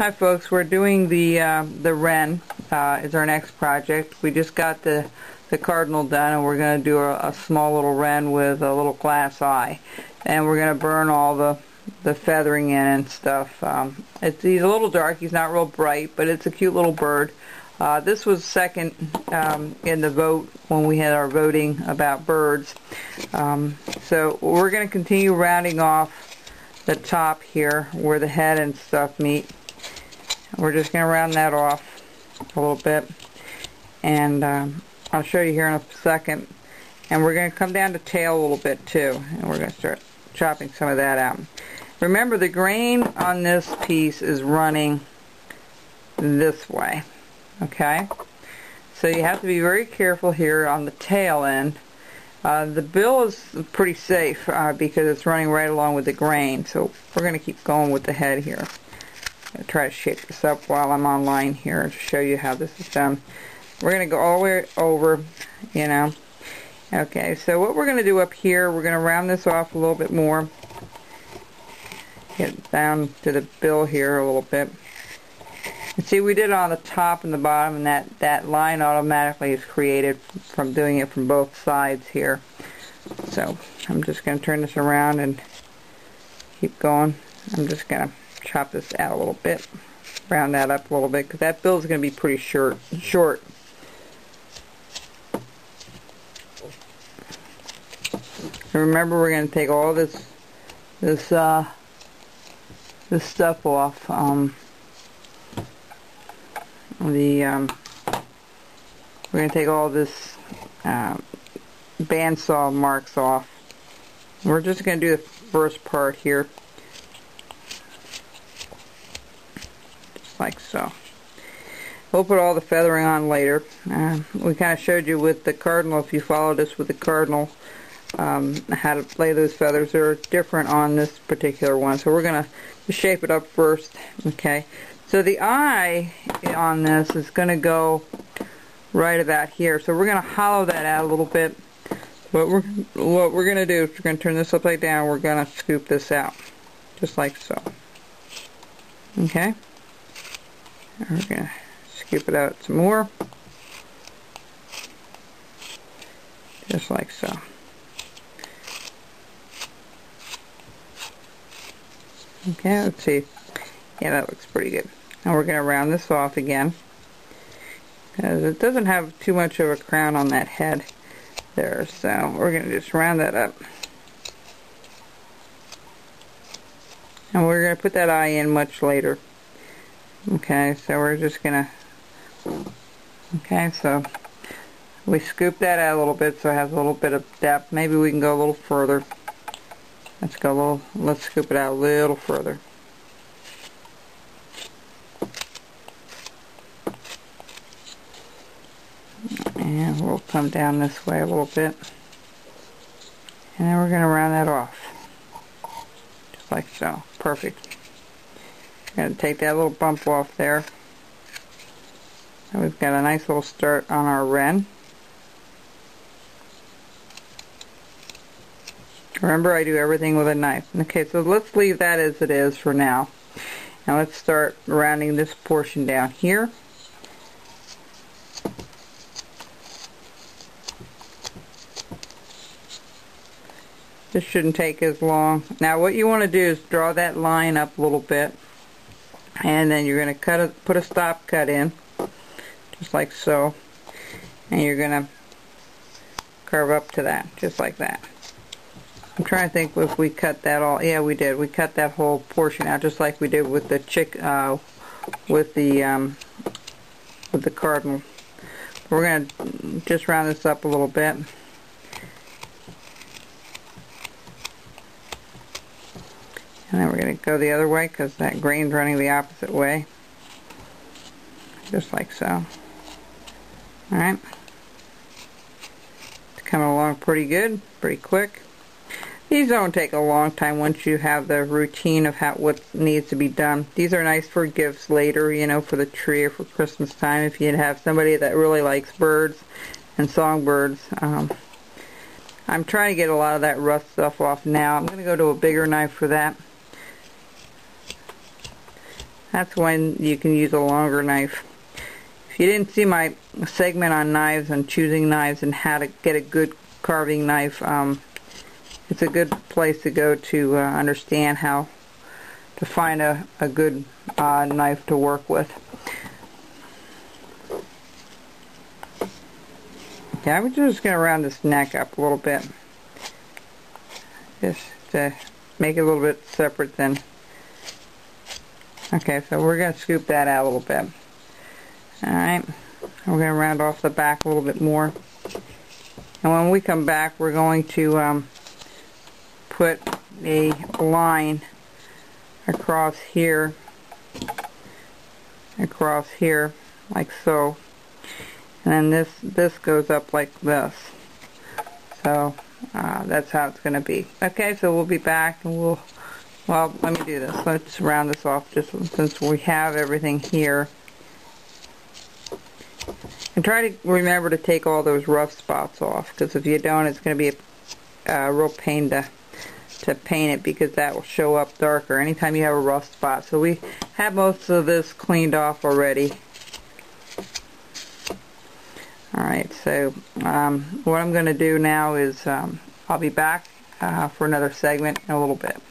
Hi folks, we're doing the wren is our next project. We just got the cardinal done, and we're going to do a small little wren with a little glass eye, and we're going to burn all the feathering in and stuff. He's a little dark, he's not real bright, but it's a cute little bird. This was second in the vote when we had our voting about birds. So we're going to continue rounding off the top here where the head and stuff meet. We're just going to round that off a little bit, and I'll show you here in a second. And we're going to come down to tail a little bit too, and we're going to start chopping some of that out. Remember, the grain on this piece is running this way, okay? So you have to be very careful here on the tail end. The bill is pretty safe because it's running right along with the grain, so we're going to keep going with the head here. I'm going to try to shape this up while I'm online here to show you how this is done. We're going to go all the way over, you know. Okay, so what we're going to do up here, we're going to round this off a little bit more. Get down to the bill here a little bit. And see, we did it on the top and the bottom, and that line automatically is created from doing it from both sides here. So I'm just going to turn this around and keep going. I'm just going to chop this out a little bit, round that up a little bit, because that bill is going to be pretty short. Remember, we're going to take all this stuff off. We're going to take all this bandsaw marks off. We're just going to do the first part here, just like so. We'll put all the feathering on later. We kind of showed you with the cardinal, if you followed us with the cardinal, how to lay those feathers. They're different on this particular one, so we're going to shape it up first. Okay. So the eye on this is going to go right about here. So we're going to hollow that out a little bit. What we're going to do is we're going to turn this upside down. We're going to scoop this out, just like so. Okay. And we're going to scoop it out some more, just like so. Okay, let's see. Yeah, that looks pretty good. Now we're going to round this off again, because it doesn't have too much of a crown on that head there, so we're going to just round that up. And we're going to put that eye in much later. Okay, so we're just going to, okay, so we scoop that out a little bit so it has a little bit of depth. Maybe we can go a little further. Let's scoop it out a little further. And we'll come down this way a little bit. And then we're going to round that off. Just like so. Perfect. We're going to take that little bump off there. And we've got a nice little start on our wren. Remember, I do everything with a knife. Okay, so let's leave that as it is for now. Now let's start rounding this portion down here. This shouldn't take as long. Now what you want to do is draw that line up a little bit, and then you're going to put a stop cut in, just like so, and you're going to carve up to that, just like that. I'm trying to think if we cut that all. Yeah, we did. We cut that whole portion out, just like we did with the with the cardinal. We're going to just round this up a little bit. And then we're going to go the other way, because that grain's running the opposite way. Just like so. Alright. It's coming along pretty good, pretty quick. These don't take a long time once you have the routine of what needs to be done. These are nice for gifts later, you know, for the tree or for Christmas time, if you have somebody that really likes birds and songbirds. I'm trying to get a lot of that rough stuff off now. I'm going to go to a bigger knife for that. that's when you can use a longer knife. If you didn't see my segment on knives and choosing knives and how to get a good carving knife, it's a good place to go to understand how to find a good knife to work with. Okay, I'm just going to round this neck up a little bit, just to make it a little bit separate then. Okay, so we're going to scoop that out a little bit. Alright, we're going to round off the back a little bit more. And when we come back, we're going to put a line across here, like so. And then this goes up like this. So that's how it's going to be. Okay, so we'll be back and well, let me do this. Let's round this off just since we have everything here. And try to remember to take all those rough spots off, because if you don't, it's going to be a real pain to paint it, because that will show up darker anytime you have a rough spot. So we have most of this cleaned off already. Alright, so what I'm going to do now is I'll be back for another segment in a little bit.